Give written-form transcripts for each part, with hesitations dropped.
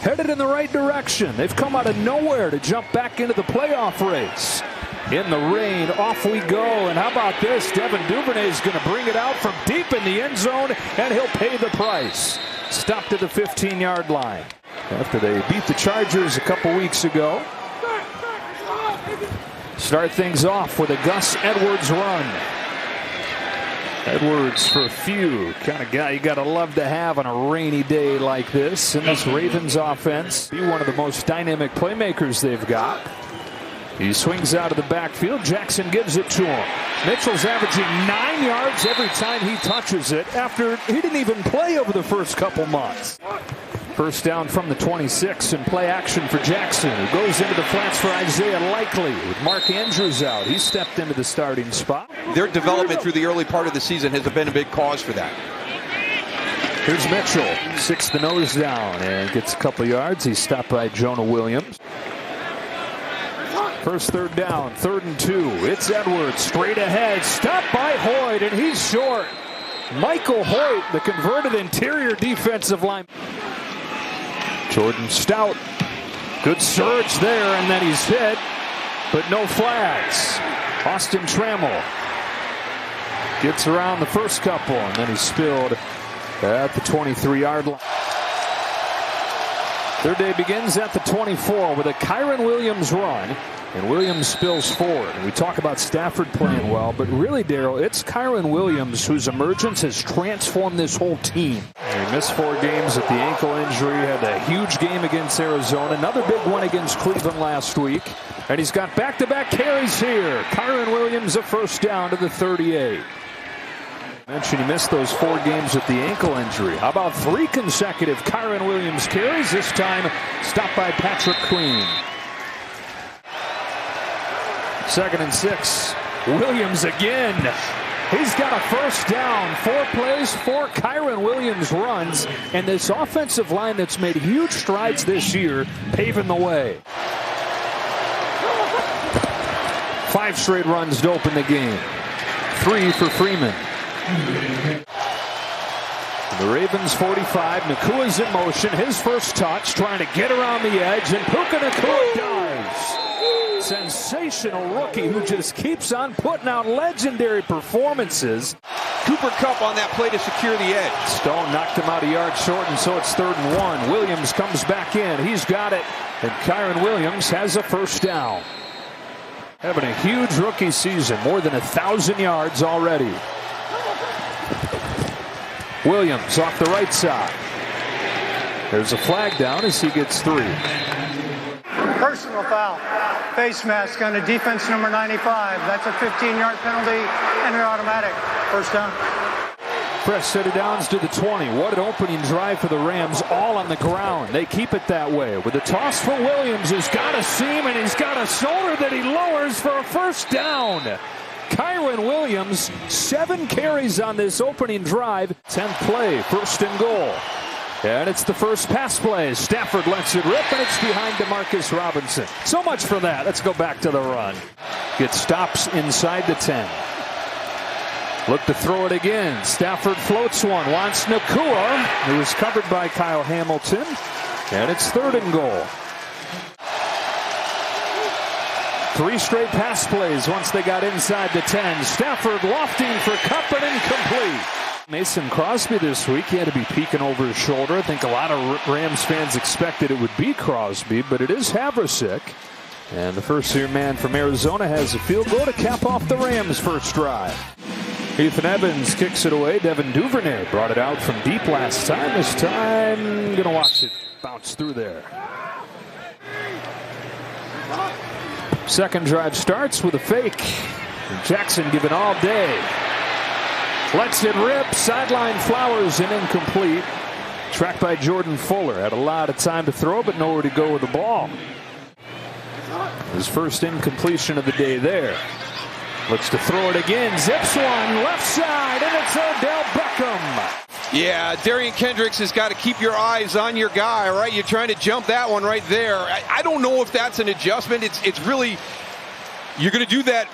headed in the right direction. They've come out of nowhere to jump back into the playoff race. In the rain, off we go. And how about this? Devin Duvernay is going to bring it out from deep in the end zone, and he'll pay the price. Stopped at the 15-yard line after they beat the Chargers a couple weeks ago. Start things off with a Gus Edwards run. Edwards, for a few, kind of guy you got to love to have on a rainy day like this. In this Ravens offense, be one of the most dynamic playmakers they've got. He swings out of the backfield. Jackson gives it to him. Mitchell's averaging 9 yards every time he touches it after he didn't even play over the first couple months. First down from the 26 and play action for Jackson, who goes into the flats for Isaiah Likely with Mark Andrews out. He stepped into the starting spot. Their development through the early part of the season has been a big cause for that. Here's Mitchell, six the nose down and gets a couple yards. He's stopped by Jonah Williams. First third down, 3rd and 2. It's Edwards straight ahead, stopped by Hoyt, and he's short. Michael Hoyt, the converted interior defensive line. Jordan Stout, good surge there, and then he's hit, but no flags. Austin Trammell gets around the first couple, and then he's spilled at the 23-yard line. Their day begins at the 24 with a Kyren Williams run, and Williams spills forward. And we talk about Stafford playing well, but really, Darryl, it's Kyren Williams whose emergence has transformed this whole team. He missed 4 games with the ankle injury, had a huge game against Arizona, another big one against Cleveland last week, and he's got back-to-back carries here. Kyren Williams a first down to the 38. Mentioned he missed those 4 games with the ankle injury. How about 3 consecutive Kyren Williams carries, this time stopped by Patrick Queen. 2nd and 6. Williams again. He's got a first down. 4 plays, 4 Kyren Williams runs, and this offensive line that's made huge strides this year paving the way. 5 straight runs to open the game. 3 for Freeman. The Ravens 45. Nakua's in motion. His first touch, trying to get around the edge, and Puka Nacua does. Sensational rookie who just keeps on putting out legendary performances. Cooper Kupp on that play to secure the edge. Stone knocked him out a yard short, and so it's 3rd and 1. Williams comes back in. He's got it. And Kyren Williams has a first down. Having a huge rookie season. More than 1,000 yards already. Williams off the right side. There's a flag down as he gets 3. Personal foul. Face mask on the defense number 95. That's a 15-yard penalty and an automatic. First down. Fresh set of downs to the 20. What an opening drive for the Rams, all on the ground. They keep it that way with a toss for Williams, who's got a seam and he's got a shoulder that he lowers for a first down. Kyren Williams, 7 carries on this opening drive. 10th play, 1st and goal. And it's the first pass play. Stafford lets it rip, and it's behind Demarcus Robinson. So much for that. Let's go back to the run. It stops inside the 10. Look to throw it again. Stafford floats one. Wants Nacua, who was covered by Kyle Hamilton. And it's 3rd and goal. 3 straight pass plays once they got inside the 10. Stafford lofting for Kupp and incomplete. Mason Crosby this week, he had to be peeking over his shoulder. I think a lot of Rams fans expected it would be Crosby, but it is Havrisik. And the first-year man from Arizona has a field goal to cap off the Rams' first drive. Ethan Evans kicks it away. Devin Duvernay brought it out from deep last time. This time, gonna watch it bounce through there. Second drive starts with a fake. Jackson giving all day. Lets it rip, sideline Flowers and incomplete. Tracked by Jordan Fuller. Had a lot of time to throw, but nowhere to go with the ball. His first incompletion of the day there. Looks to throw it again. Zips one, left side, and it's Odell Beckham. Yeah, Darian Kendricks has got to keep your eyes on your guy, right? You're trying to jump that one right there. I don't know if that's an adjustment. It's really, you're going to do that.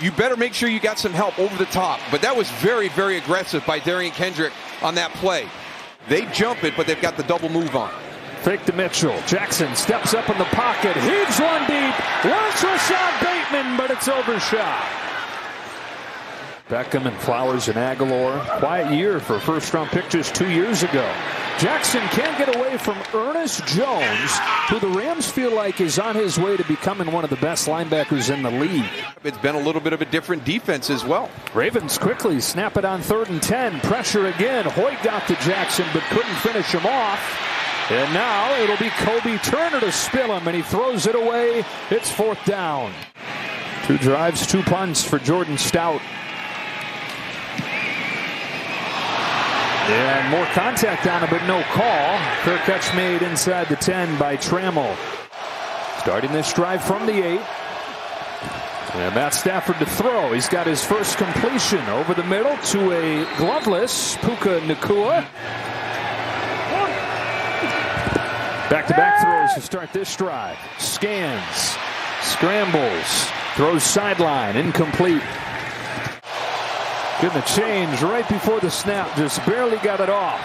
You better make sure you got some help over the top. But that was very, very aggressive by Darian Kendrick on that play. They jump it, but they've got the double move on. Fake to Mitchell. Jackson steps up in the pocket. Heaves one deep. Wants Rashad Bateman, but it's overshot. Beckham and Flowers and Aguilar. Quiet year for first-round pick just 2 years ago. Jackson can't get away from Ernest Jones, who the Rams feel like is on his way to becoming one of the best linebackers in the league. It's been a little bit of a different defense as well. Ravens quickly snap it on 3rd and 10. Pressure again. Hoyt got to Jackson but couldn't finish him off. And now it'll be Kobe Turner to spill him, and he throws it away. It's 4th down. 2 drives, 2 punts for Jordan Stout. And more contact on it, but no call. Fair catch made inside the 10 by Trammell. Starting this drive from the 8. And Matt Stafford to throw. He's got his first completion over the middle to a gloveless Puka Nacua. Back-to-back throws to start this drive. Scans, scrambles, throws sideline, incomplete. Getting the change right before the snap, just barely got it off.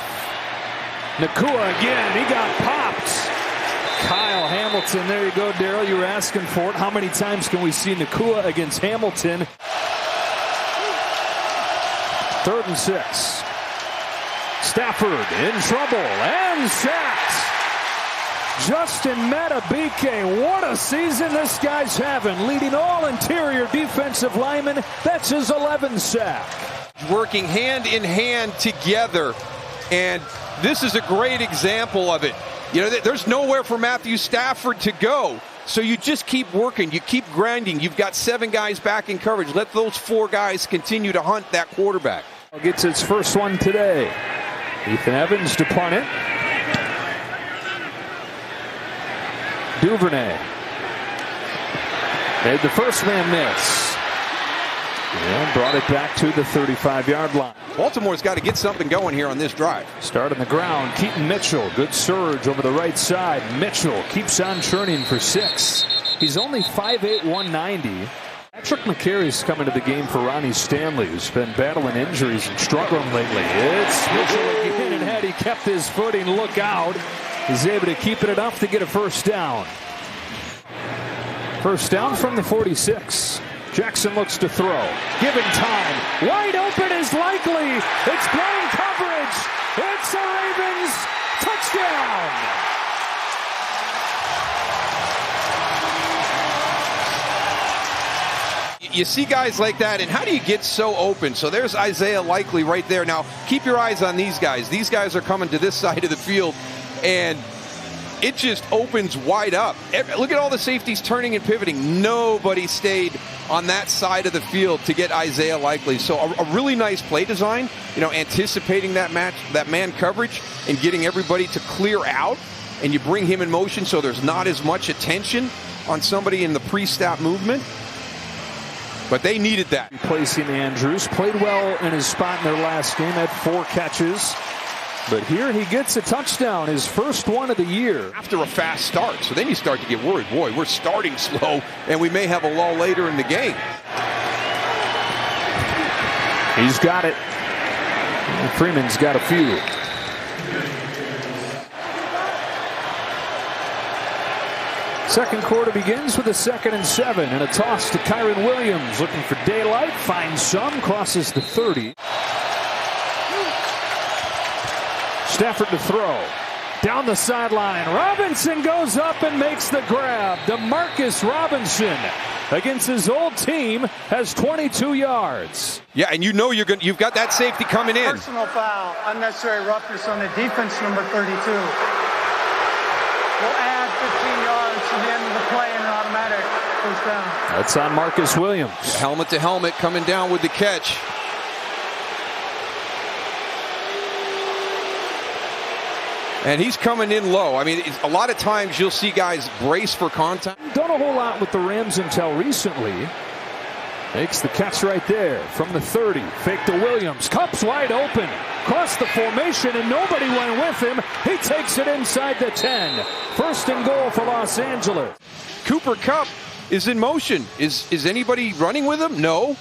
Nacua again, he got popped. Kyle Hamilton, there you go, Daryl, you were asking for it. How many times can we see Nacua against Hamilton? 3rd and 6. Stafford in trouble and sacked. Justin Matabike, what a season this guy's having, leading all interior defensive linemen. That's his 11th sack. Working hand in hand together, and this is a great example of it. You know, there's nowhere for Matthew Stafford to go, so you just keep working, you keep grinding. You've got 7 guys back in coverage. Let those 4 guys continue to hunt that quarterback. Gets its first one today. Ethan Evans to punt it. Duvernay made the first man miss and brought it back to the 35-yard line. Baltimore's got to get something going here on this drive. Start on the ground. Keaton Mitchell, good surge over the right side. Mitchell keeps on churning for 6. He's only 5'8", 190. Patrick McCary's coming to the game for Ronnie Stanley, who's been battling injuries and struggling lately. It's Mitchell again, and had he kept his footing, look out. He's able to keep it enough to get a first down. First down from the 46. Jackson looks to throw. Given time. Wide open is likely. It's blown coverage. It's a Ravens touchdown. You see guys like that, and how do you get so open? So there's Isaiah Likely right there. Now, keep your eyes on these guys. These guys are coming to this side of the field, and it just opens wide up. Look at all the safeties turning and pivoting. Nobody stayed on that side of the field to get Isaiah Likely. So a really nice play design, you know, anticipating that man coverage and getting everybody to clear out, and you bring him in motion so there's not as much attention on somebody in the pre-snap movement. But they needed that. Replacing Andrews. Played well in his spot in their last game. Had 4 catches. But here he gets a touchdown, his first one of the year. After a fast start. So then you start to get worried. Boy, we're starting slow, and we may have a lull later in the game. He's got it. Freeman's got a few. Second quarter begins with a 2nd and 7 and a toss to Kyron Williams, looking for daylight, finds some, crosses the 30. Stafford to throw. Down the sideline. Robinson goes up and makes the grab. DeMarcus Robinson against his old team has 22 yards. Yeah, and you know you've got that safety coming in. Personal foul, unnecessary roughness on the defense, number 32. We'll add 15 yards to the end of the play and an automatic first down. That's on Marcus Williams. Helmet to helmet coming down with the catch. And he's coming in low. I mean, a lot of times you'll see guys brace for contact. Done a whole lot with the Rams until recently. Makes the catch right there from the 30. Fake to Williams. Cup's wide open. Crossed the formation and nobody went with him. He takes it inside the 10. First and goal for Los Angeles. Cooper Kupp is in motion. Is anybody running with him? No.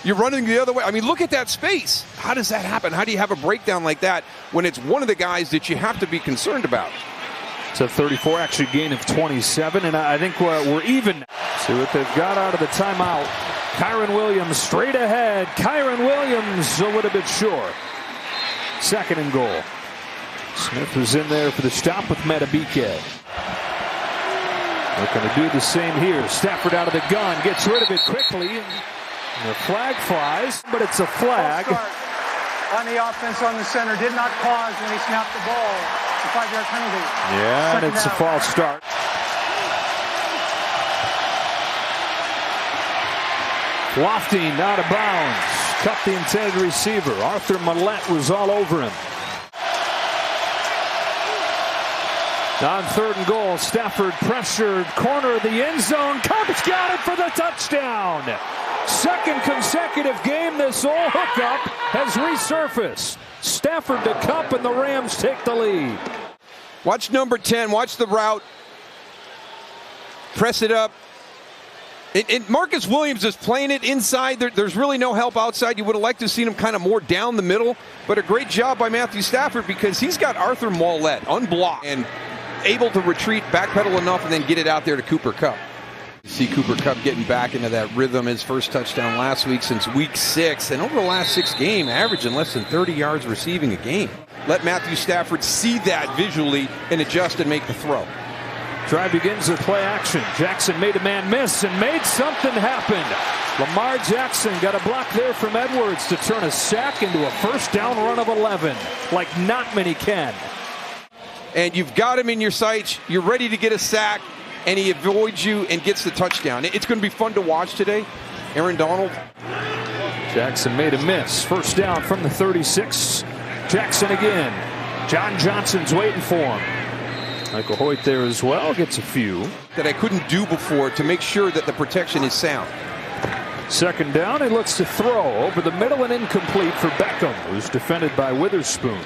You're running the other way. I mean, look at that space. How does that happen? How do you have a breakdown like that when it's one of the guys that you have to be concerned about? It's a 34, actually gain of 27, and I think we're even. See what they've got out of the timeout. Kyren Williams straight ahead. Kyren Williams a little bit short. 2nd and goal. Smith was in there for the stop with Matabike. They're going to do the same here. Stafford out of the gun, gets rid of it quickly. And the flag flies, but it's a flag. On the offense on the center, did not pause when he snapped the ball. A 5-yard penalty. Yeah, and it's a false start. Lofting out of bounds. Cut the intended receiver. Arthur Millette was all over him. On 3rd and goal, Stafford pressured, corner of the end zone. Cubs got it for the touchdown. 2nd consecutive game this old hookup has resurfaced. Stafford to Cup, and the Rams take the lead. Watch number 10. Watch the route. Press it up. And Marcus Williams is playing it inside. There's really no help outside. You would have liked to have seen him kind of more down the middle. But a great job by Matthew Stafford, because he's got Arthur Millette unblocked and able to retreat, backpedal enough, and then get it out there to Cooper Kupp. You see Cooper Kupp getting back into that rhythm. His first touchdown last week since week 6. And over the last 6 games, averaging less than 30 yards receiving a game. Let Matthew Stafford see that visually and adjust and make the throw. Drive begins with play action. Jackson made a man miss and made something happen. Lamar Jackson got a block there from Edwards to turn a sack into a 1st down run of 11, like not many can. And you've got him in your sights. You're ready to get a sack, and he avoids you and gets the touchdown. It's going to be fun to watch today. Aaron Donald. Jackson made a miss. 1st down from the 36. Jackson again. John Johnson's waiting for him. Michael Hoyt there as well, gets a few. That I couldn't do before to make sure that the protection is sound. 2nd down, he looks to throw over the middle and incomplete for Beckham, who's defended by Witherspoon.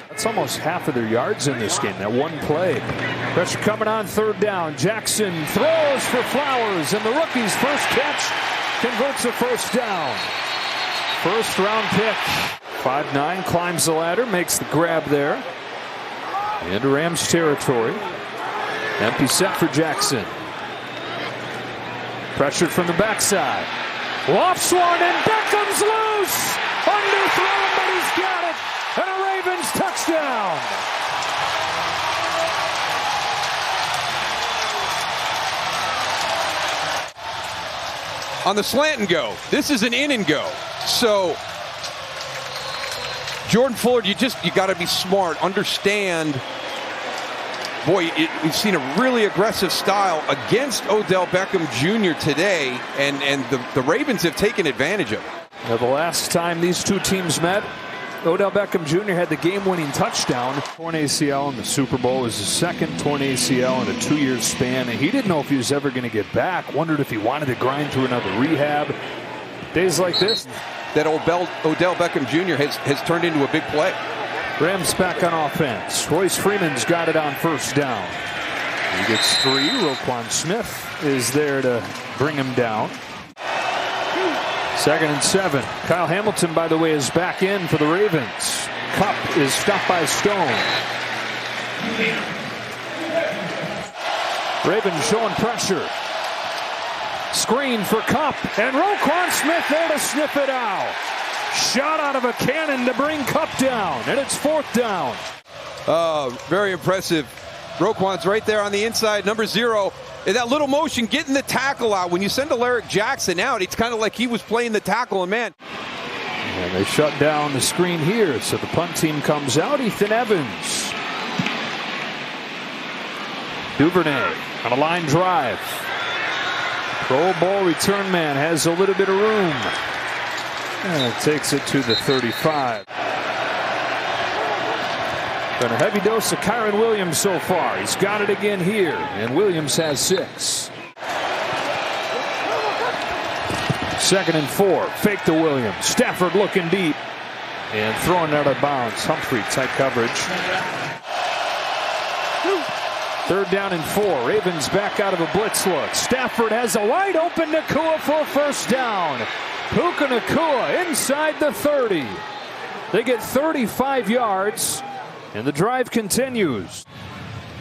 That's almost half of their yards in this game, that one play. Pressure coming on 3rd down. Jackson throws for Flowers, and the rookie's first catch converts a 1st down. 1st round pick. 5'9", climbs the ladder, makes the grab there. Into Rams territory. Empty set for Jackson. Pressured from the backside. Lofts one, and Beckham's loose. Underthrown, but he's got it. And a Ravens touchdown. On the slant and go. This is an in and go. So Jordan Fuller, you got to be smart. Understand. Boy, we've seen a really aggressive style against Odell Beckham Jr. today, and the Ravens have taken advantage of it. Now, the last time these two teams met, Odell Beckham Jr. had the game-winning touchdown. Torn ACL in the Super Bowl. It was his 2nd torn ACL in a 2-year span, and he didn't know if he was ever going to get back. Wondered if he wanted to grind through another rehab. Days like this, that Odell Beckham Jr. has turned into a big play. Rams back on offense. Royce Freeman's got it on 1st down. He gets 3. Roquan Smith is there to bring him down. 2nd and 7. Kyle Hamilton, by the way, is back in for the Ravens. Kupp is stopped by Stone. Ravens showing pressure. Screen for Kupp, and Roquan Smith there to sniff it out. Shot out of a cannon to bring Kupp down, and it's 4th down. Very impressive. Roquan's right there on the inside, number 0. And that little motion, getting the tackle out. When you send Alaric Jackson out, it's kind of like he was playing the tackle, and man. And they shut down the screen here, so the punt team comes out. Ethan Evans. Duvernay on a line drive. Pro Bowl return man has a little bit of room. And it takes it to the 35. Been a heavy dose of Kyren Williams so far. He's got it again here, and Williams has 6. 2nd and 4. Fake to Williams. Stafford looking deep and throwing out of bounds. Humphrey, tight coverage. 3rd down and 4. Ravens back out of a blitz look. Stafford has a wide open Nacua for a 1st down. Puka Nacua inside the 30. They get 35 yards, and the drive continues.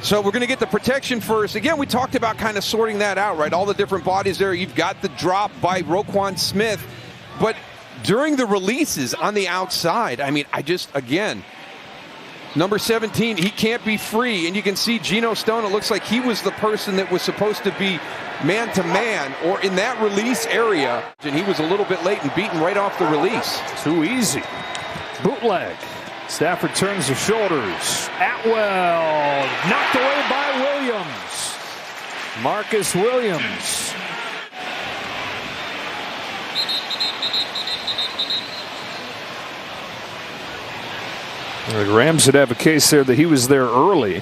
So we're going to get the protection first. Again, we talked about kind of sorting that out, right? All the different bodies there. You've got the drop by Roquan Smith. But during the releases on the outside, I mean, again, number 17, he can't be free. And you can see Geno Stone, it looks like he was the person that was supposed to be man-to-man or in that release area. And he was a little bit late and beaten right off the release. Too easy. Bootleg. Stafford turns the shoulders. Atwell knocked away by Williams. Marcus Williams. The Rams would have a case there that he was there early.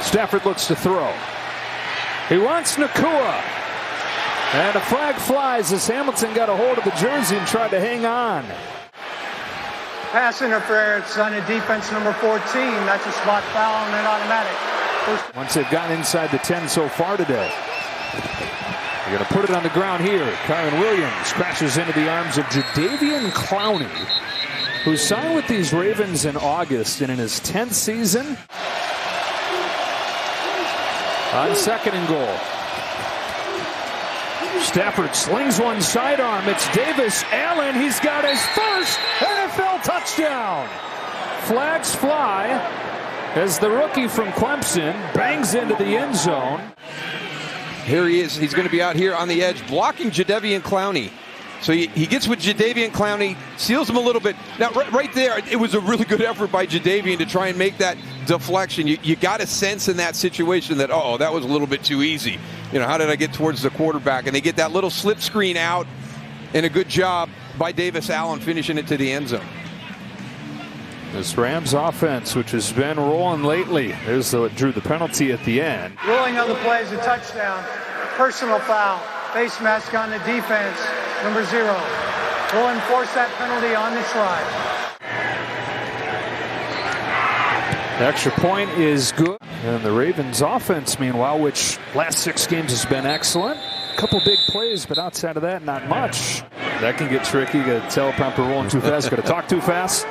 Stafford looks to throw. He wants Nakua. And a flag flies as Hamilton got a hold of the jersey and tried to hang on. Pass interference on a defense number 14. That's a spot foul and an automatic. Once they've gotten inside the 10 so far today. They're going to put it on the ground here. Kyron Williams crashes into the arms of Jadeveon Clowney, who signed with these Ravens in August and in his 10th season. On 2nd and goal. Stafford slings one sidearm. It's Davis Allen. He's got his first NFL touchdown. Flags fly as the rookie from Clemson bangs into the end zone. Here he is. He's going to be out here on the edge blocking Jadeveon Clowney. So he gets with Jadeveon Clowney, seals him a little bit. Now, right there, it was a really good effort by Jadeveon to try and make that deflection. You got a sense in that situation that, oh, that was a little bit too easy. You know, how did I get towards the quarterback? And they get that little slip screen out, and a good job by Davis Allen finishing it to the end zone. This Rams offense, which has been rolling lately, there's what drew the penalty at the end. Ruling on the play is a touchdown. Personal foul. Face mask on the defense. Number 0. Will enforce that penalty on the try. The extra point is good. And the Ravens offense, meanwhile, which last 6 games has been excellent. A couple big plays, but outside of that, not much. That can get tricky. Got a teleprompter rolling too fast. Got to talk too fast.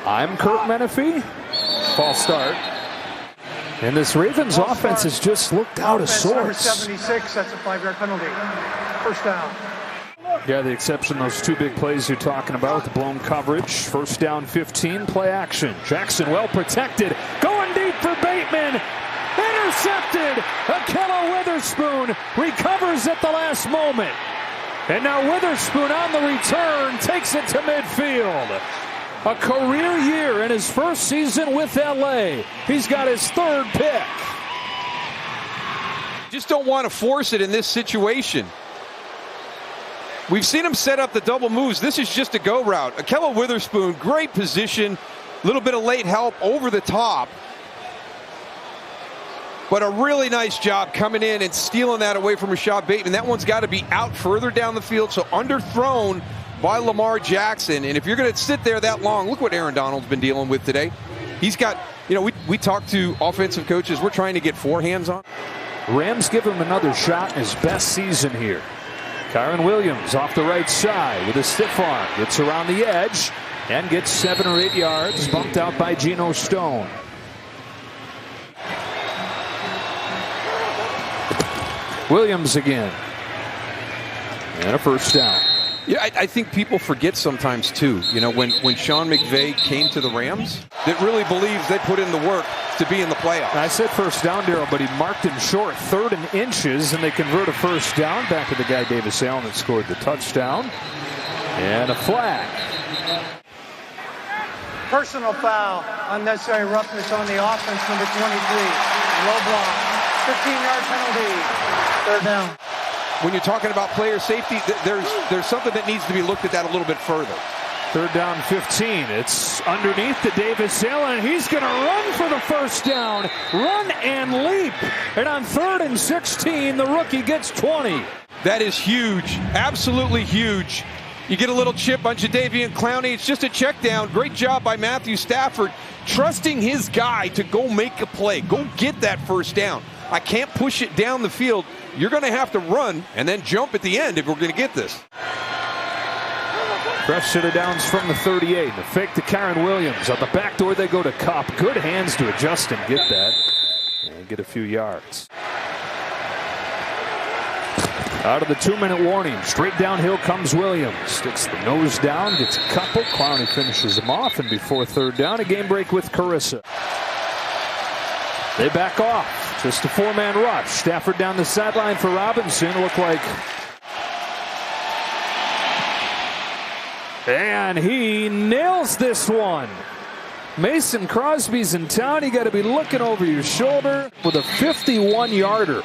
I'm Kurt Menefee. False start. And this Ravens offense has just looked out of sorts. Number 76, that's a 5-yard penalty. First down. Yeah, the exception, those 2 big plays you're talking about, the blown coverage. First down 15, play action. Jackson well protected. Going deep for Bateman. Intercepted. Akello Witherspoon recovers at the last moment. And now Witherspoon on the return takes it to midfield. A career year in his first season with LA. He's got his 3rd pick. Just don't want to force it in this situation. We've seen him set up the double moves. This is just a go route. Akello Witherspoon, great position. A little bit of late help over the top. But a really nice job coming in and stealing that away from Rashad Bateman. That one's got to be out further down the field, so underthrown by Lamar Jackson. And if you're going to sit there that long, look what Aaron Donald's been dealing with today. He's got, you know, we talk to offensive coaches. We're trying to get 4 hands on. Rams give him another shot in his best season here. Kyron Williams off the right side with a stiff arm. Gets around the edge and gets 7 or 8 yards. Bumped out by Geno Stone. Williams again. And a first down. Yeah, I think people forget sometimes, too. You know, when Sean McVay came to the Rams, that really believes they put in the work to be in the playoffs. I said first down, Darryl, but he marked him short, 3rd and inches, and they convert a first down back to the guy Davis Allen that scored the touchdown. And a flag. Personal foul. Unnecessary roughness on the offense, number 23. Low block. 15-yard penalty. 3rd down. When you're talking about player safety, there's something that needs to be looked at that a little bit further. 3rd down 15. It's underneath to Davis Allen. He's going to run for the first down. Run and leap. And on 3rd and 16, the rookie gets 20. That is huge. Absolutely huge. You get a little chip on Jadeveon Clowney. It's just a check down. Great job by Matthew Stafford, trusting his guy to go make a play. Go get that first down. I can't push it down the field. You're going to have to run and then jump at the end if we're going to get this. Fresh set of downs from the 38. The fake to Kyren Williams. On the back door they go to Kupp. Good hands to adjust and get that. And get a few yards. Out of the 2-minute warning. Straight downhill comes Williams. Sticks the nose down. Gets a couple. Clowney finishes him off. And before third down, a game break with Carissa. They back off. Just a 4-man rush. Stafford down the sideline for Robinson. Looked like... And he nails this one. Mason Crosby's in town. You got to be looking over your shoulder with a 51-yarder.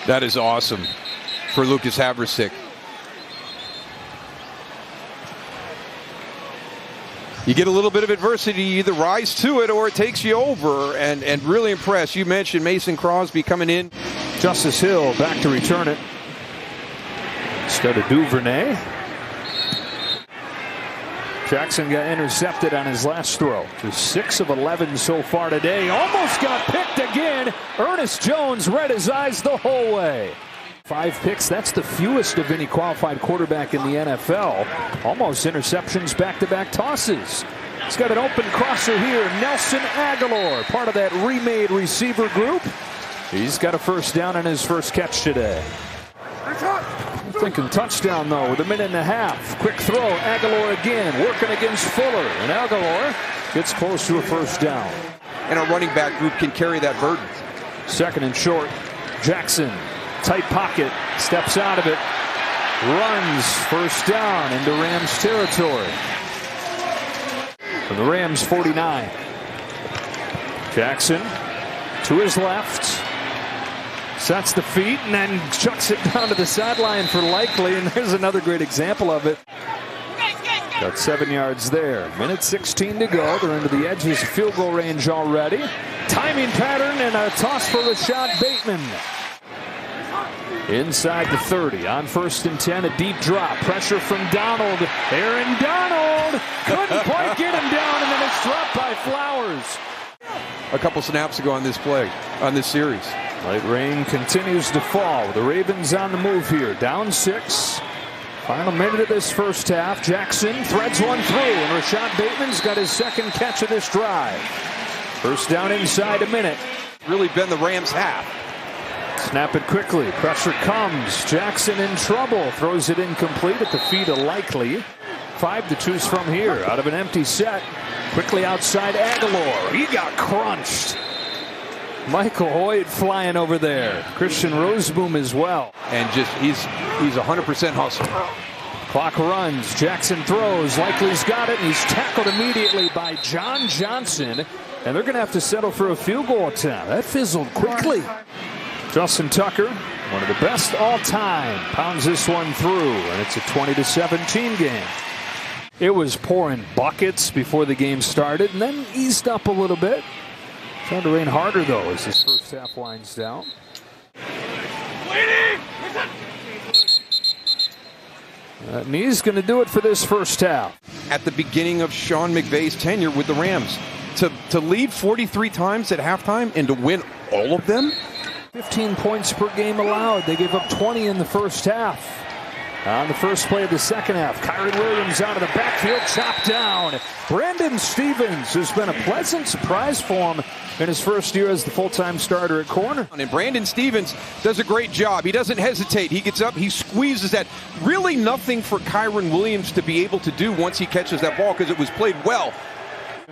That is awesome for Lucas Haversick. You get a little bit of adversity, you either rise to it or it takes you over, and really impressed. You mentioned Mason Crosby coming in. Justice Hill back to return it. Instead of Duvernay. Jackson got intercepted on his last throw. Just 6 of 11 so far today. Almost got picked again. Ernest Jones read his eyes the whole way. 5 picks, that's the fewest of any qualified quarterback in the NFL. Almost interceptions, back-to-back tosses. He's got an open crosser here. Nelson Aguilar, part of that remade receiver group. He's got a first down on his first catch today. Thinking touchdown, though, with a minute and a half. Quick throw, Aguilar again, working against Fuller. And Aguilar gets close to a first down. And a running back group can carry that burden. Second and short, Jackson, tight pocket, steps out of it, runs, first down into Rams territory. From the Rams 49. Jackson to his left. Sets the feet and then chucks it down to the sideline for Likely, and there's another great example of it. Got 7 yards there. Minute 16 to go. They're into the edges of field goal range already. Timing pattern and a toss for Rashad Bateman. Inside the 30 on 1st and 10, a deep drop. Pressure from Donald. Aaron Donald couldn't quite get him down, and then it's dropped by Flowers. A couple snaps ago on this play, on this series. Light rain continues to fall. The Ravens on the move here. Down 6. Final minute of this first half. Jackson threads one through, and Rashad Bateman's got his second catch of this drive. First down inside a minute. Really been the Rams' half. Snap it quickly. Pressure comes. Jackson in trouble. Throws it incomplete at the feet of Likely. 5 to choose from here. Out of an empty set. Quickly outside Aguilar. He got crunched. Michael Hoyt flying over there. Christian Roseboom as well. And just he's 100% hustle. Clock runs. Jackson throws. Likely's got it, and he's tackled immediately by John Johnson. And they're going to have to settle for a field goal attempt. That fizzled quickly. Justin Tucker, one of the best all time, pounds this one through, and it's a 20-17 game. It was pouring buckets before the game started, and then eased up a little bit. Trying to rain harder, though, as this first half winds down. And he's going to do it for this first half. At the beginning of Sean McVay's tenure with the Rams, to lead 43 times at halftime and to win all of them? 15 points per game allowed. They gave up 20 in the first half. On the first play of the second half, Kyren Williams out of the backfield, chopped down. Brandon Stevens has been a pleasant surprise for him in his first year as the full-time starter at corner. And Brandon Stevens does a great job. He doesn't hesitate. He gets up, he squeezes that. Really nothing for Kyren Williams to be able to do once he catches that ball because it was played well.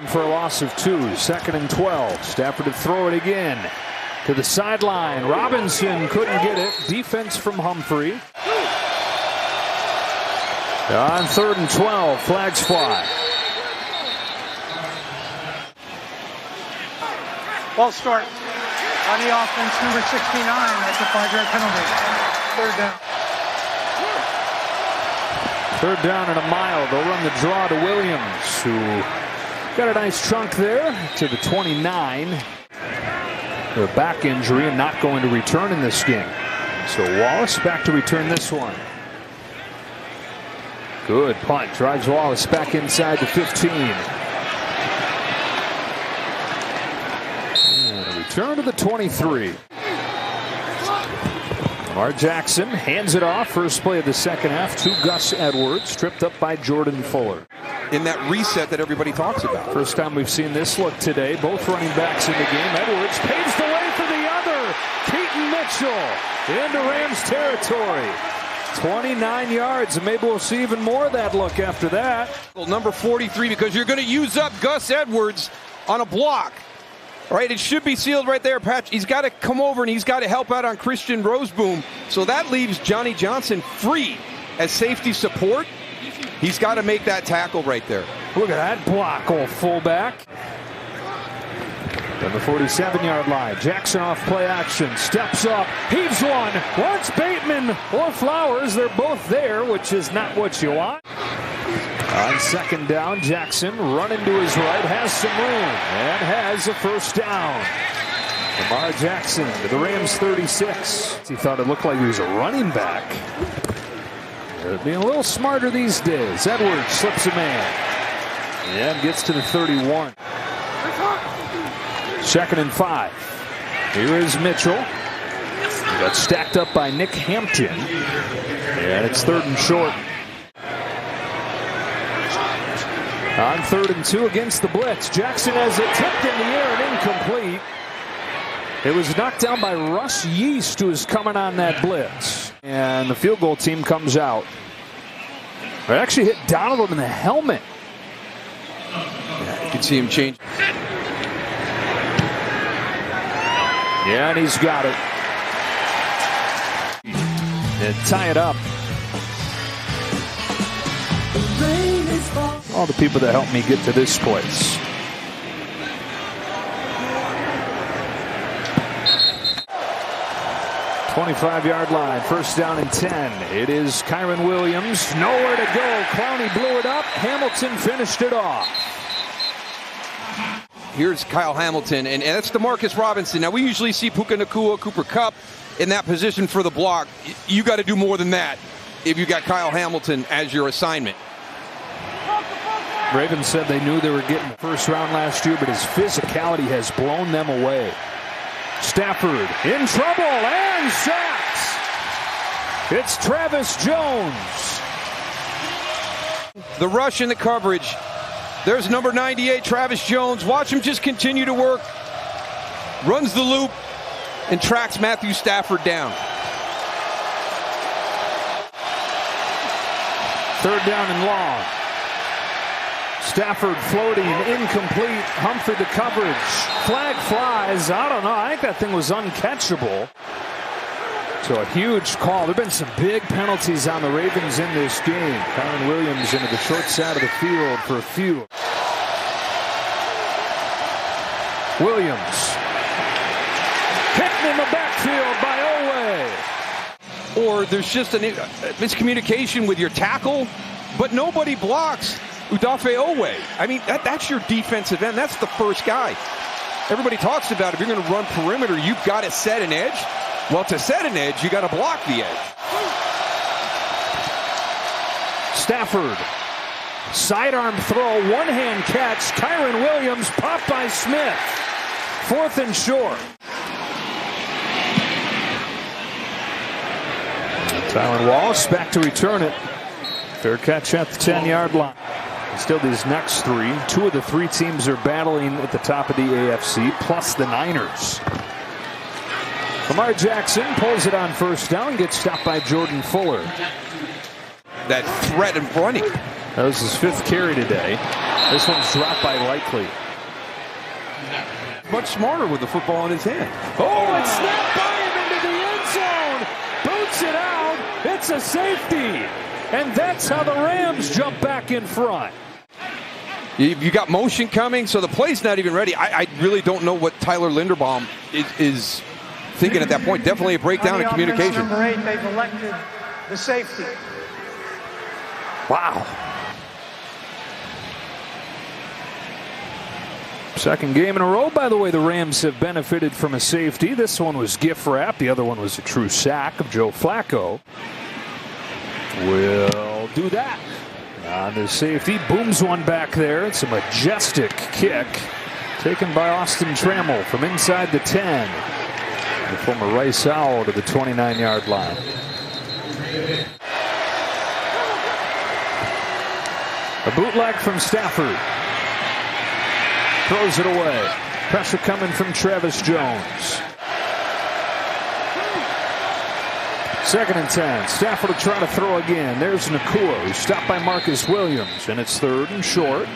For a loss of 2, 2nd and 12. Stafford to throw it again to the sideline. Robinson couldn't get it. Defense from Humphrey. On 3rd and 12, flags fly. Ball start on the offense, number 69. That's a 5-yard penalty. 3rd down. 3rd down and a mile. They'll run the draw to Williams, who got a nice chunk there to the 29. A back injury and not going to return in this game. So Wallace back to return this one. Good punt. Drives Wallace back inside the 15. And a return to the 23. Lamar Jackson hands it off. First play of the second half to Gus Edwards, tripped up by Jordan Fuller. In that reset that everybody talks about. First time we've seen this look today. Both running backs in the game. Edwards paves the way for the other. Keaton Mitchell into Rams territory. 29 yards. Maybe we'll see even more of that look after that. Well, number 43, because you're going to use up Gus Edwards on a block. All right, it should be sealed right there, Pat. He's got to come over and he's got to help out on Christian Roseboom. So that leaves Johnny Johnson free as safety support. He's got to make that tackle right there. Look at that block, old fullback. On the 47-yard line, Jackson off play action, steps up, heaves one, wants Bateman or Flowers. They're both there, which is not what you want. On second down, Jackson running to his right, has some room, and has a first down. Lamar Jackson to the Rams 36. He thought it looked like he was a running back. They're being a little smarter these days. Edwards slips a man and gets to the 31. Second and 5. Here is Mitchell. He got stacked up by Nick Hampton. And it's third and short. On 3rd and 2 against the blitz. Jackson has it tipped in the air and incomplete. It was knocked down by Russ Yeast, who is coming on that blitz. And the field goal team comes out. It actually hit Donovan in the helmet. Yeah, you can see him change. Yeah, and he's got it. And tie it up. All the people that helped me get to this place. "25-yard line, first down and 10. It is Kyron Williams. Nowhere to go. Clowney blew it up. Hamilton finished it off. Here's Kyle Hamilton, and that's DeMarcus Robinson. Now, we usually see Puka Nacua, Cooper Kupp in that position for the block. You got to do more than that if you got Kyle Hamilton as your assignment. Ravens said they knew they were getting the first round last year, but his physicality has blown them away. Stafford in trouble and sacked. It's Travis Jones. The rush in the coverage. There's number 98, Travis Jones. Watch him just continue to work. Runs the loop and tracks Matthew Stafford down. Third down and long. Stafford floating, incomplete. Humphrey the coverage. Flag flies. I don't know. I think that thing was uncatchable. So a huge call. There have been some big penalties on the Ravens in this game. Kyron Williams into the short side of the field for a few. Williams. Hit in the backfield by Oweh. Or there's just a miscommunication with your tackle, but nobody blocks Udafe Oweh. I mean, that's your defensive end. That's the first guy. Everybody talks about if you're going to run perimeter, you've got to set an edge. Well, to set an edge, you got to block the edge. Stafford. Sidearm throw, one-hand catch. Kyron Williams popped by Smith. 4th and short. Tylan Wallace back to return it. Fair catch at the 10-yard line. Still these next three. 2 of the 3 teams are battling at the top of the AFC, plus the Niners. Lamar Jackson pulls it on first down, gets stopped by Jordan Fuller. That threat and running. That was his 5th carry today. This one's dropped by Likely. Much smarter with the football in his hand. Oh, it's snapped by him into the end zone. Boots it out. It's a safety. And that's how the Rams jump back in front. You got motion coming, so the play's not even ready. I really don't know what Tyler Linderbaum is thinking at that point. Definitely a breakdown in communication. Number 8, they've elected the safety. Wow. Second game in a row, by the way, the Rams have benefited from a safety. This one was gift wrap. The other one was a true sack of Joe Flacco. Will do that. On the safety, booms one back there. It's a majestic kick taken by Austin Trammell from inside the 10. The former Rice Owl to the 29-yard line. A bootleg from Stafford. Throws it away. Pressure coming from Travis Jones. 2nd and 10. Stafford will try to throw again. There's Nakua, who's stopped by Marcus Williams, and it's 3rd and short.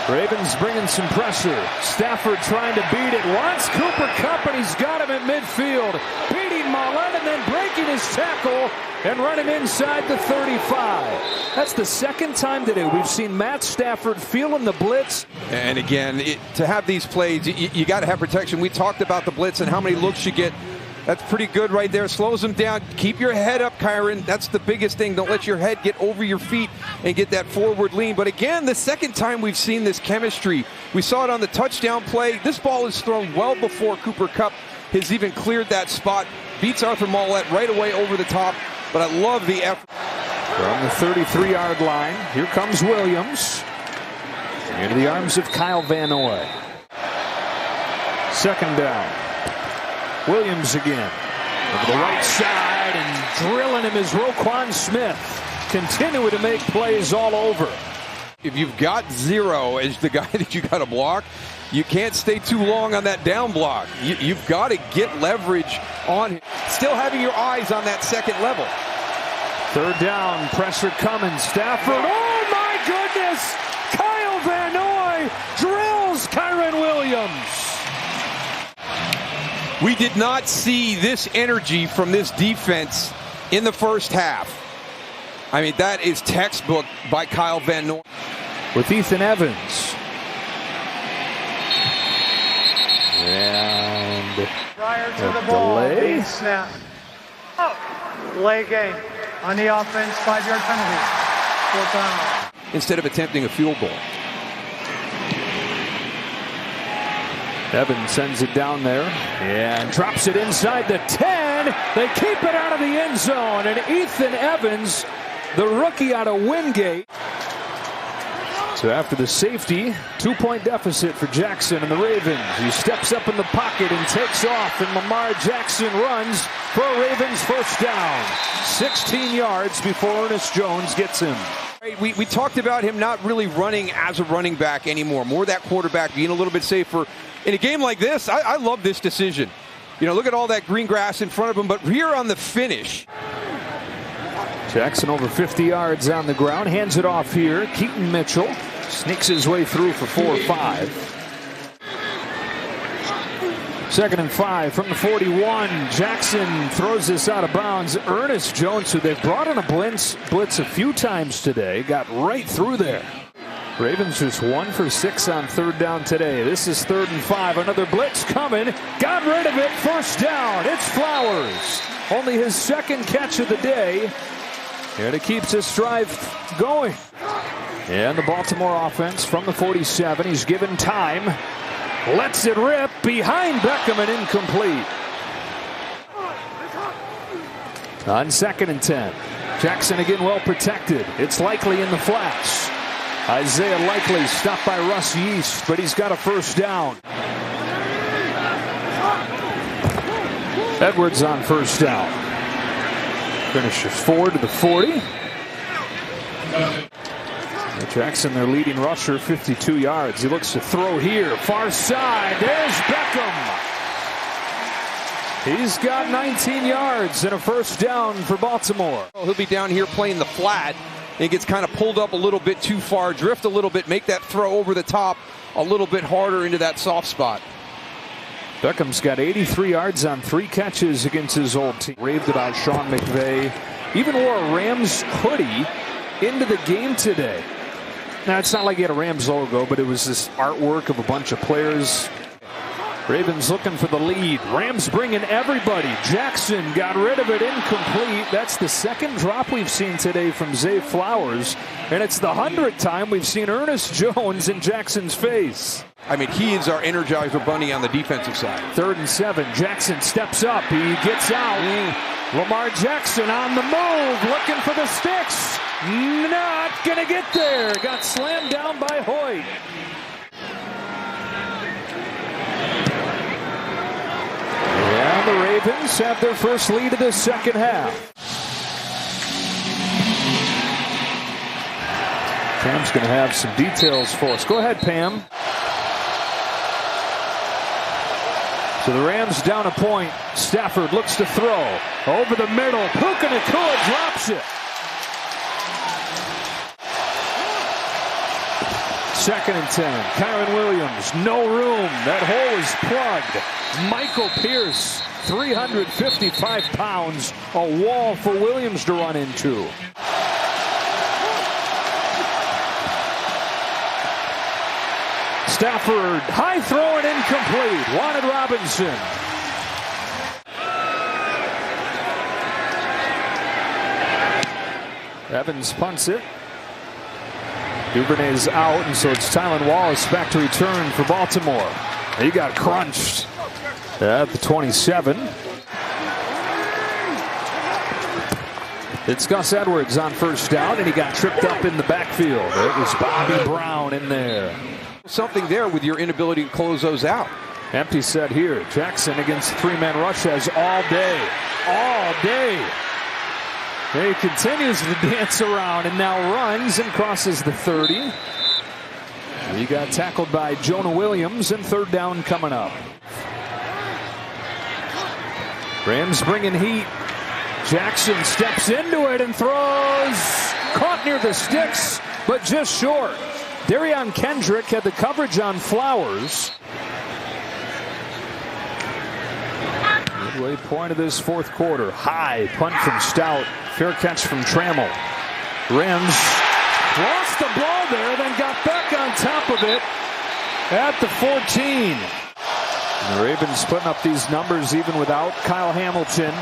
Ravens bringing some pressure. Stafford trying to beat it. Wants Cooper Kupp, and he's got him at midfield. Beating Mollett and then breaking his tackle and running inside the 35. That's the 2nd time today we've seen Matt Stafford feeling the blitz. And again, to have these plays, you got to have protection. We talked about the blitz and how many looks you get. That's pretty good right there. Slows them down. Keep your head up, Kyron. That's the biggest thing. Don't let your head get over your feet and get that forward lean. But again, the 2nd time we've seen this chemistry. We saw it on the touchdown play. This ball is thrown well before Cooper Kupp has even cleared that spot. Beats Arthur Mollett right away over the top. But I love the effort. From the 33-yard line, here comes Williams. Into the arms of Kyle Van Noy. 2nd down. Williams again. Over the right side and drilling him is Roquan Smith. Continuing to make plays all over. If you've got 0 as the guy that you got to block, you can't stay too long on that down block. You've got to get leverage on him. Still having your eyes on that 2nd level. 3rd down, pressure coming. Stafford. Oh my goodness! Kyle Van Noy drills Kyron Williams. We did not see this energy from this defense in the 1st half. I mean, that is textbook by Kyle Van Noy. With Ethan Evans. And Prior to the ball delay. being snapped. Delay game on the offense, 5-yard penalty. 4th down. Instead of attempting a field goal. Evans sends it down there and drops it inside the 10. They keep it out of the end zone. And Ethan Evans, the rookie out of Wingate. So after the safety, 2-point deficit for Jackson and the Ravens. He steps up in the pocket and takes off, and Lamar Jackson runs for a Ravens 1st down. 16 yards before Ernest Jones gets him. We talked about him not really running as a running back anymore. More that quarterback being a little bit safer. In a game like this, I love this decision. You know, look at all that green grass in front of him, but here on the finish. Jackson over 50 yards on the ground, hands it off here. Keaton Mitchell sneaks his way through for 4 or 5. 2nd and 5 from the 41. Jackson throws this out of bounds. Ernest Jones, who they've brought in a blitz a few times today, got right through there. Ravens just 1 for 6 on 3rd down today. This is 3rd and 5. Another blitz coming. Got rid of it. 1st down. It's Flowers. Only his 2nd catch of the day. And it keeps this drive going. And the Baltimore offense from the 47. He's given time. Lets it rip behind Beckham and incomplete. On 2nd and 10. Jackson again well protected. It's Likely in the flats. Isaiah Likely stopped by Russ Yeast, but he's got a 1st down. Edwards on 1st down. Finishes 4 to the 40. Jackson, their leading rusher, 52 yards. He looks to throw here. Far side. There's Beckham. He's got 19 yards and a 1st down for Baltimore. He'll be down here playing the flat. He gets kind of pulled up a little bit too far, drift a little bit, make that throw over the top a little bit harder into that soft spot. Beckham's got 83 yards on 3 catches against his old team. Raved about Sean McVay. Even wore a Rams hoodie into the game today. Now, it's not like he had a Rams logo, but it was this artwork of a bunch of players. Ravens looking for the lead. Rams bringing everybody. Jackson got rid of it, incomplete. That's the 2nd drop we've seen today from Zay Flowers. And it's the 100th time we've seen Ernest Jones in Jackson's face. I mean, he is our Energizer Bunny on the defensive side. 3rd and 7. Jackson steps up. He gets out. Lamar Jackson on the move, looking for the sticks. Not going to get there. Got slammed down by Hoyt. And the Ravens have their first lead of the second half. Pam's going to have some details for us. Go ahead, Pam. So the Rams down a point. Stafford looks to throw. Over the middle. Puka Nacua drops it. Second and 10. Kyron Williams, no room. That hole is plugged. Michael Pierce, 355 pounds. A wall for Williams to run into. Stafford, high throw and incomplete. Wanted Robinson. Evans punts it. Duvernay's out, and so it's Tylan Wallace back to return for Baltimore. He got crunched at the 27. It's Gus Edwards on first down, and he got tripped up in the backfield. It was Bobby Brown in there. Something there with your inability to close those out. Empty set here. Jackson against three-man rush has all day. All day. He continues to dance around and now runs and crosses the 30. He got tackled by Jonah Williams, and third down coming up. Rams bringing heat. Jackson steps into it and throws. Caught near the sticks, but just short. Darion Kendrick had the coverage on Flowers. Midway point of this fourth quarter. High punt from Stout. Fair catch from Trammell. Rams lost the ball there, then got back on top of it at the 14. And the Ravens putting up these numbers even without Kyle Hamilton.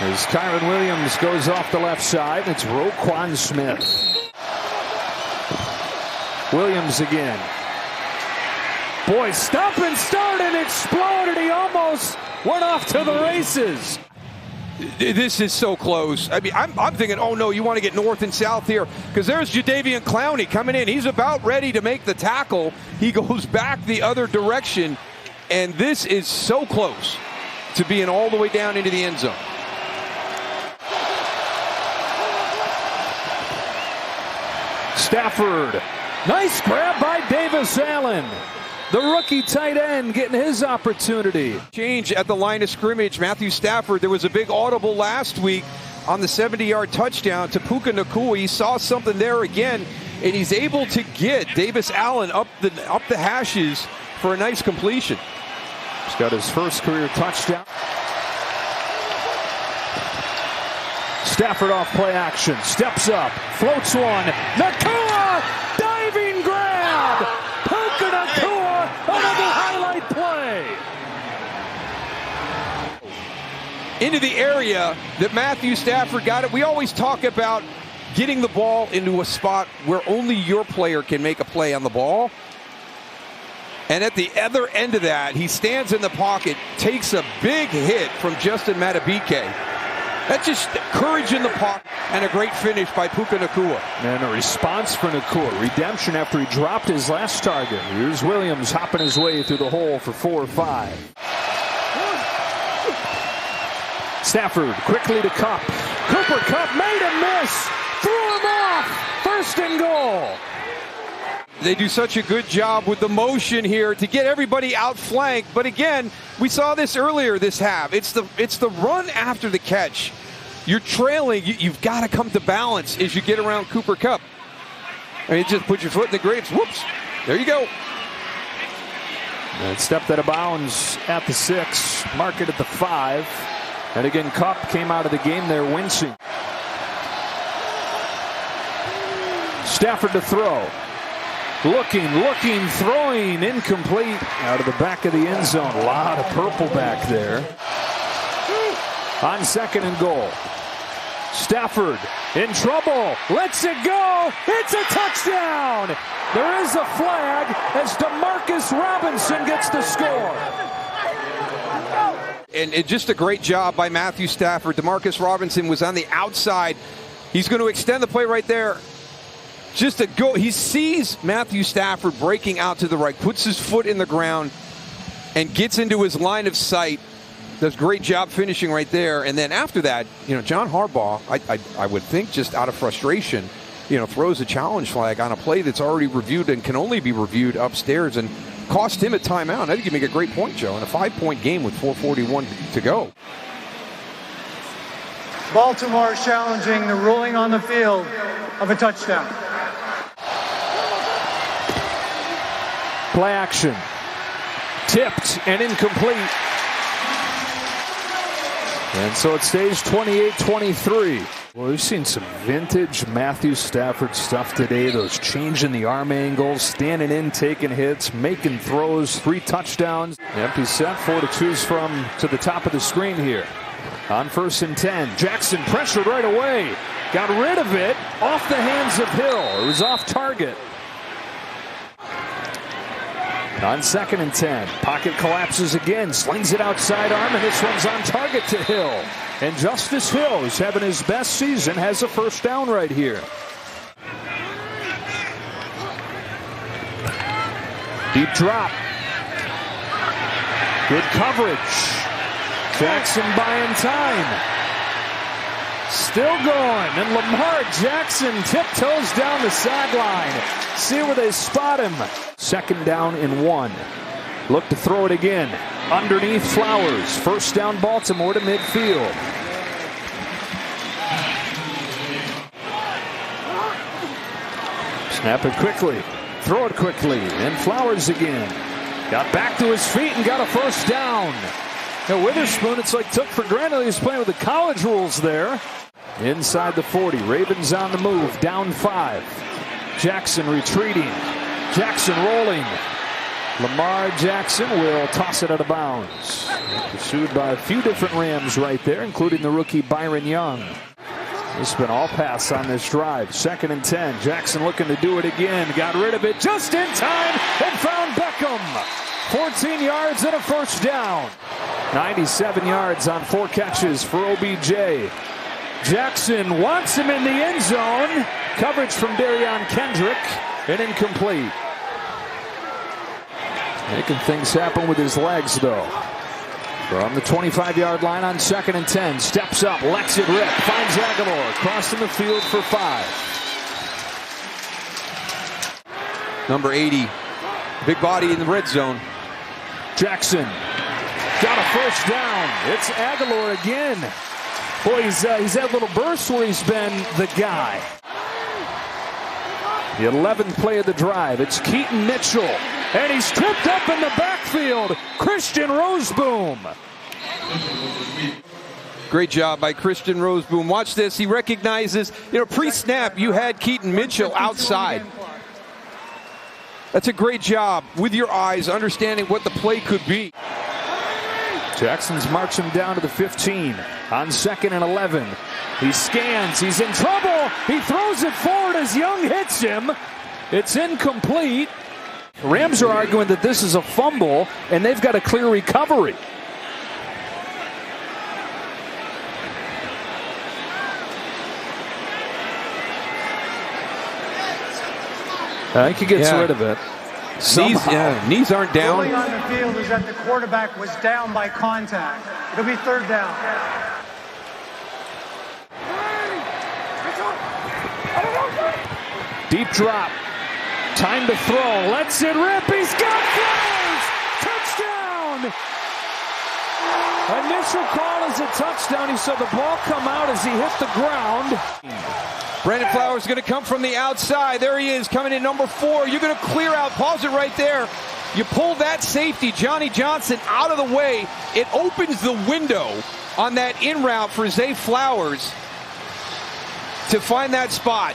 As Kyron Williams goes off the left side, it's Roquan Smith. Williams again. Boy, stop and start and exploded. He almost went off to the races. This is so close. I mean, I'm thinking, oh no, you want to get north and south here, because there's Jadeveon Clowney coming in. He's about ready to make the tackle. He goes back the other direction, and this is so close to being all the way down into the end zone. Stafford, nice grab by Davis Allen. The rookie tight end getting his opportunity. Change at the line of scrimmage. Matthew Stafford, there was a big audible last week on the 70-yard touchdown to Puka Nacua. He saw something there again, and he's able to get Davis Allen up the hashes for a nice completion. He's got his first career touchdown. Stafford off play action, steps up, floats one. Nacua, diving grab. Puka Nacua, another highlight play. Into the area that Matthew Stafford got it. We always talk about getting the ball into a spot where only your player can make a play on the ball. And at the other end of that, he stands in the pocket, takes a big hit from Justin Matabike. That's just courage in the pocket and a great finish by Puka Nacua. And a response for Nacua. Redemption after he dropped his last target. Here's Williams hopping his way through the hole for 4 or 5. Stafford quickly to Kupp. Cooper Kupp made a miss. Threw him off. First and goal. They do such a good job with the motion here to get everybody outflanked. But again, we saw this earlier this half. It's the run after the catch. You're trailing. You've got to come to balance as you get around Cooper Kupp. I mean, just put your foot in the grapes. Whoops. There you go. And stepped out of bounds at the 6. Mark it at the 5. And again, Kupp came out of the game there wincing. Stafford to throw. Looking, throwing, incomplete. Out of the back of the end zone. A lot of purple back there. On second and goal. Stafford in trouble. Lets it go. It's a touchdown. There is a flag as DeMarcus Robinson gets the score. And just a great job by Matthew Stafford. DeMarcus Robinson was on the outside. He's going to extend the play right there. Just a go. He sees Matthew Stafford breaking out to the right, puts his foot in the ground, and gets into his line of sight. Does great job finishing right there. And then after that, John Harbaugh, I would think just out of frustration, throws a challenge flag on a play that's already reviewed and can only be reviewed upstairs and cost him a timeout. I think you make a great point, Joe, in a 5-point game with 4:41 to go. Baltimore challenging the ruling on the field of a touchdown. Play action. Tipped and incomplete. And so it stays 28-23. Well, we've seen some vintage Matthew Stafford stuff today. Those changing the arm angles, standing in, taking hits, making throws, 3 touchdowns. Empty set, 4 to choose from to the top of the screen here. On 1st and 10, Jackson pressured right away. Got rid of it off the hands of Hill. It was off target. On 2nd and 10, pocket collapses again, slings it outside arm, and this one's on target to Hill. And Justice Hill, who's having his best season, has a first down right here. Deep drop. Good coverage. Jackson buying time. Still going, and Lamar Jackson tiptoes down the sideline. See where they spot him. 2nd down and 1. Look to throw it again. Underneath Flowers. First down Baltimore to midfield. Snap it quickly. Throw it quickly. And Flowers again. Got back to his feet and got a first down. Now Witherspoon, it's like took for granted he was playing with the college rules there. Inside the 40. Ravens on the move. Down 5. Jackson retreating. Jackson rolling. Lamar Jackson will toss it out of bounds. Pursued by a few different Rams right there, including the rookie Byron Young. It's been all pass on this drive. 2nd and 10. Jackson looking to do it again. Got rid of it just in time and found Beckham. 14 yards and a first down. 97 yards on 4 catches for OBJ. Jackson wants him in the end zone. Coverage from Darion Kendrick and incomplete. Making things happen with his legs, though. From the 25-yard line on 2nd and 10. Steps up, lets it rip. Finds Aguilar. Crossing the field for 5. Number 80. Big body in the red zone. Jackson got a first down. It's Aguilar again. Boy, he's had little bursts where he's been the guy. The 11th play of the drive. It's Keaton Mitchell. And he's tripped up in the backfield. Christian Roseboom. Great job by Christian Roseboom. Watch this. He recognizes, pre-snap, you had Keaton Mitchell outside. That's a great job with your eyes, understanding what the play could be. Jackson's marching down to the 15 on 2nd and 11. He scans. He's in trouble. He throws it forward as Young hits him. It's incomplete. The Rams are arguing that this is a fumble, and they've got a clear recovery. I think he gets rid of it. Knees aren't down. Ruling on the field is that the quarterback was down by contact. It'll be 3rd down. Deep drop. Time to throw. Lets it rip. He's got Flowers. Touchdown. Initial call is a touchdown. He saw the ball come out as he hit the ground. Brandon Flowers is going to come from the outside. There he is, coming in number 4. You're going to clear out. Pause it right there. You pull that safety, Johnny Johnson, out of the way. It opens the window on that in route for Zay Flowers to find that spot.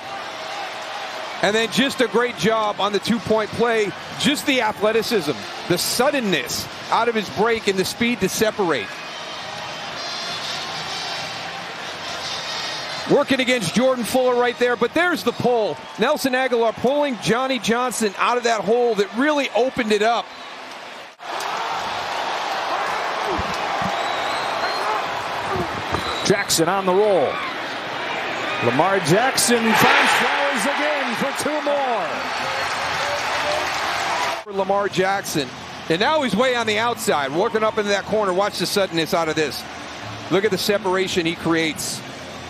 And then just a great job on the 2-point play. Just the athleticism, the suddenness out of his break and the speed to separate. Working against Jordan Fuller right there, but there's the pull. Nelson Aguilar pulling Johnny Johnson out of that hole that really opened it up. Jackson on the roll. Lamar Jackson finds Flowers again for 2 more. For Lamar Jackson, And now he's way on the outside, working up into that corner. Watch the suddenness out of this. Look at the separation he creates.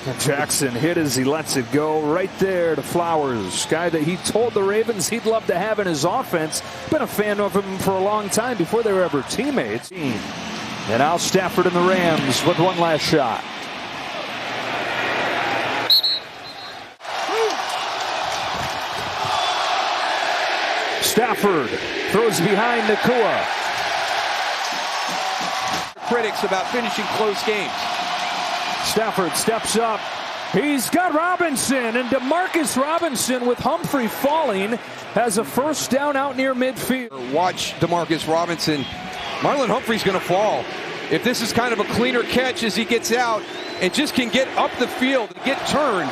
And Jackson hit as he lets it go right there to Flowers. Guy that he told the Ravens he'd love to have in his offense. Been a fan of him for a long time before they were ever teammates. And now Stafford and the Rams with one last shot. Stafford throws behind Nakua. Critics about finishing close games. Stafford steps up. He's got Robinson, and DeMarcus Robinson with Humphrey falling has a first down out near midfield. Watch DeMarcus Robinson. Marlon Humphrey's going to fall. If this is kind of a cleaner catch as he gets out and just can get up the field and get turned.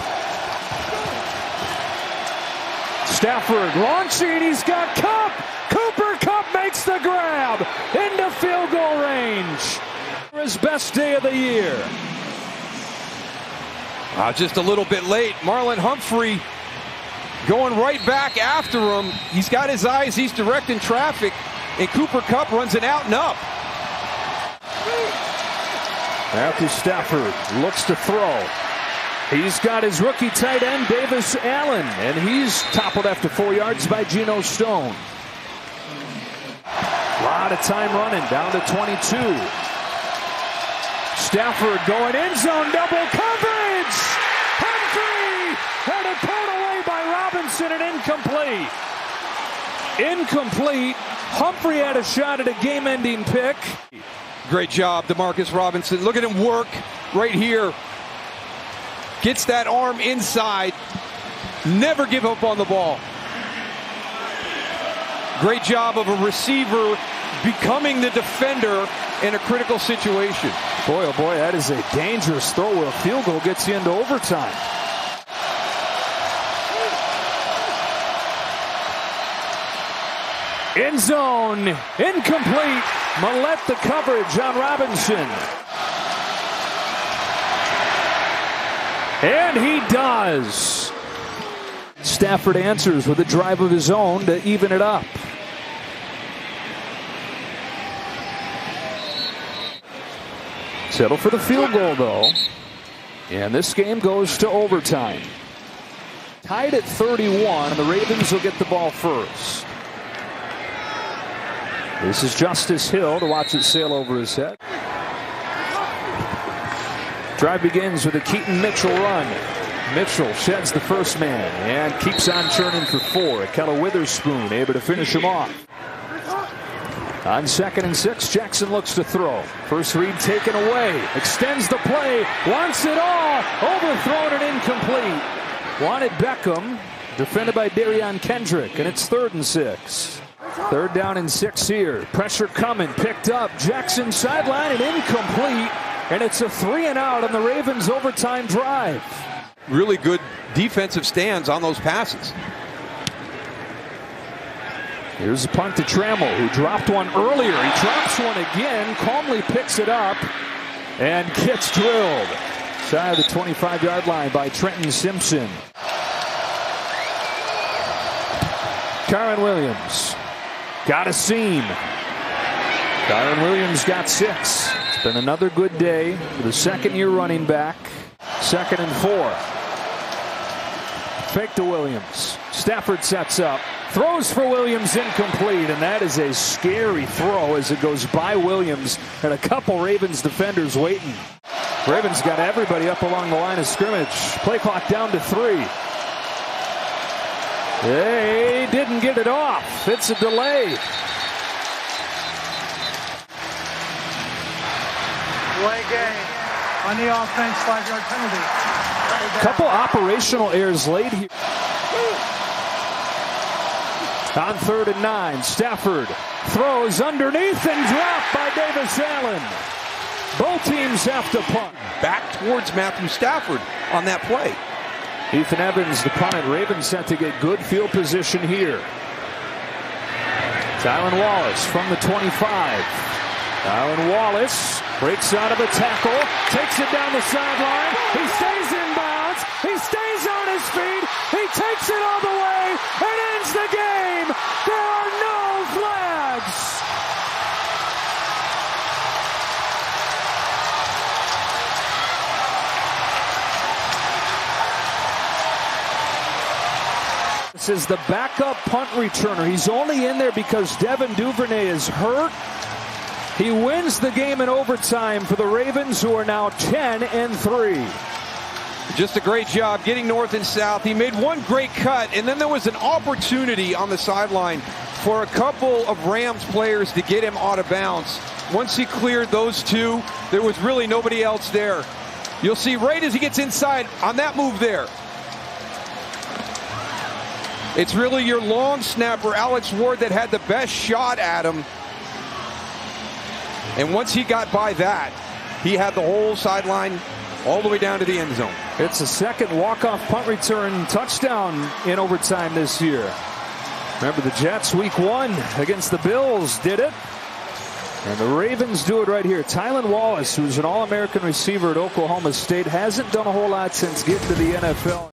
Stafford launching, he's got Kupp. Cooper Kupp makes the grab into field goal range. His best day of the year. Just a little bit late. Marlon Humphrey going right back after him. He's got his eyes, he's directing traffic, and Cooper Kupp runs it out and up. Matthew Stafford looks to throw. He's got his rookie tight end, Davis Allen, and he's toppled after 4 yards by Geno Stone. A lot of time running, down to 22. Stafford going end zone, double coverage! Humphrey! And a caught away by Robinson and incomplete. Incomplete. Humphrey had a shot at a game-ending pick. Great job, DeMarcus Robinson. Look at him work right here. Gets that arm inside. Never give up on the ball. Great job of a receiver becoming the defender in a critical situation. Boy, oh boy, that is a dangerous throw where a field goal gets you into overtime. End zone, incomplete. Millette the coverage on Robinson. And he does. Stafford answers with a drive of his own to even it up. Settle for the field goal, though. And this game goes to overtime. Tied at 31, and the Ravens will get the ball first. This is Justice Hill to watch it sail over his head. Drive begins with a Keaton Mitchell run. Mitchell sheds the first man and keeps on churning for 4. Keller Witherspoon able to finish him off. On 2nd and 6, Jackson looks to throw. First read taken away. Extends the play. Wants it all. Overthrown and incomplete. Wanted Beckham. Defended by Darion Kendrick. And it's 3rd and 6. 3rd down and 6 here. Pressure coming. Picked up. Jackson sideline and incomplete. And it's a 3 and out on the Ravens' overtime drive. Really good defensive stands on those passes. Here's a punt to Trammell, who dropped one earlier. He drops one again, calmly picks it up, and gets drilled. Shy of the 25-yard line by Trenton Simpson. Kyron Williams got a seam. Kyron Williams got 6. It's been another good day for the second-year running back. 2nd and 4. Fake to Williams. Stafford sets up. Throws for Williams, incomplete, and that is a scary throw as it goes by Williams and a couple Ravens defenders waiting. Ravens got everybody up along the line of scrimmage. Play clock down to 3. They didn't get it off. It's a delay. Delay game on the offense, 5-yard penalty. Couple operational errors late here. On 3rd and 9, Stafford throws underneath and dropped by Davis Allen. Both teams have to punt. Back towards Matthew Stafford on that play. Ethan Evans, the punt. Ravens set to get good field position here. Tylan Wallace from the 25. Tylan Wallace breaks out of a tackle, takes it down the sideline. He stays in bounds. He stays on his feet. He takes it all the way and ends the game. There are no flags. Wallace is the backup punt returner. He's only in there because Devin Duvernay is hurt. He wins the game in overtime for the Ravens, who are now 10-3. Just a great job getting north and south. He made one great cut, and then there was an opportunity on the sideline for a couple of Rams players to get him out of bounds. Once he cleared those two, there was really nobody else there. You'll see right as he gets inside on that move there, it's really your long snapper, Alex Ward, that had the best shot at him. And once he got by that, he had the whole sideline all the way down to the end zone. It's the second walk-off punt return touchdown in overtime this year. Remember, the Jets week 1 against the Bills did it. And the Ravens do it right here. Tylan Wallace, who's an All-American receiver at Oklahoma State, hasn't done a whole lot since getting to the NFL.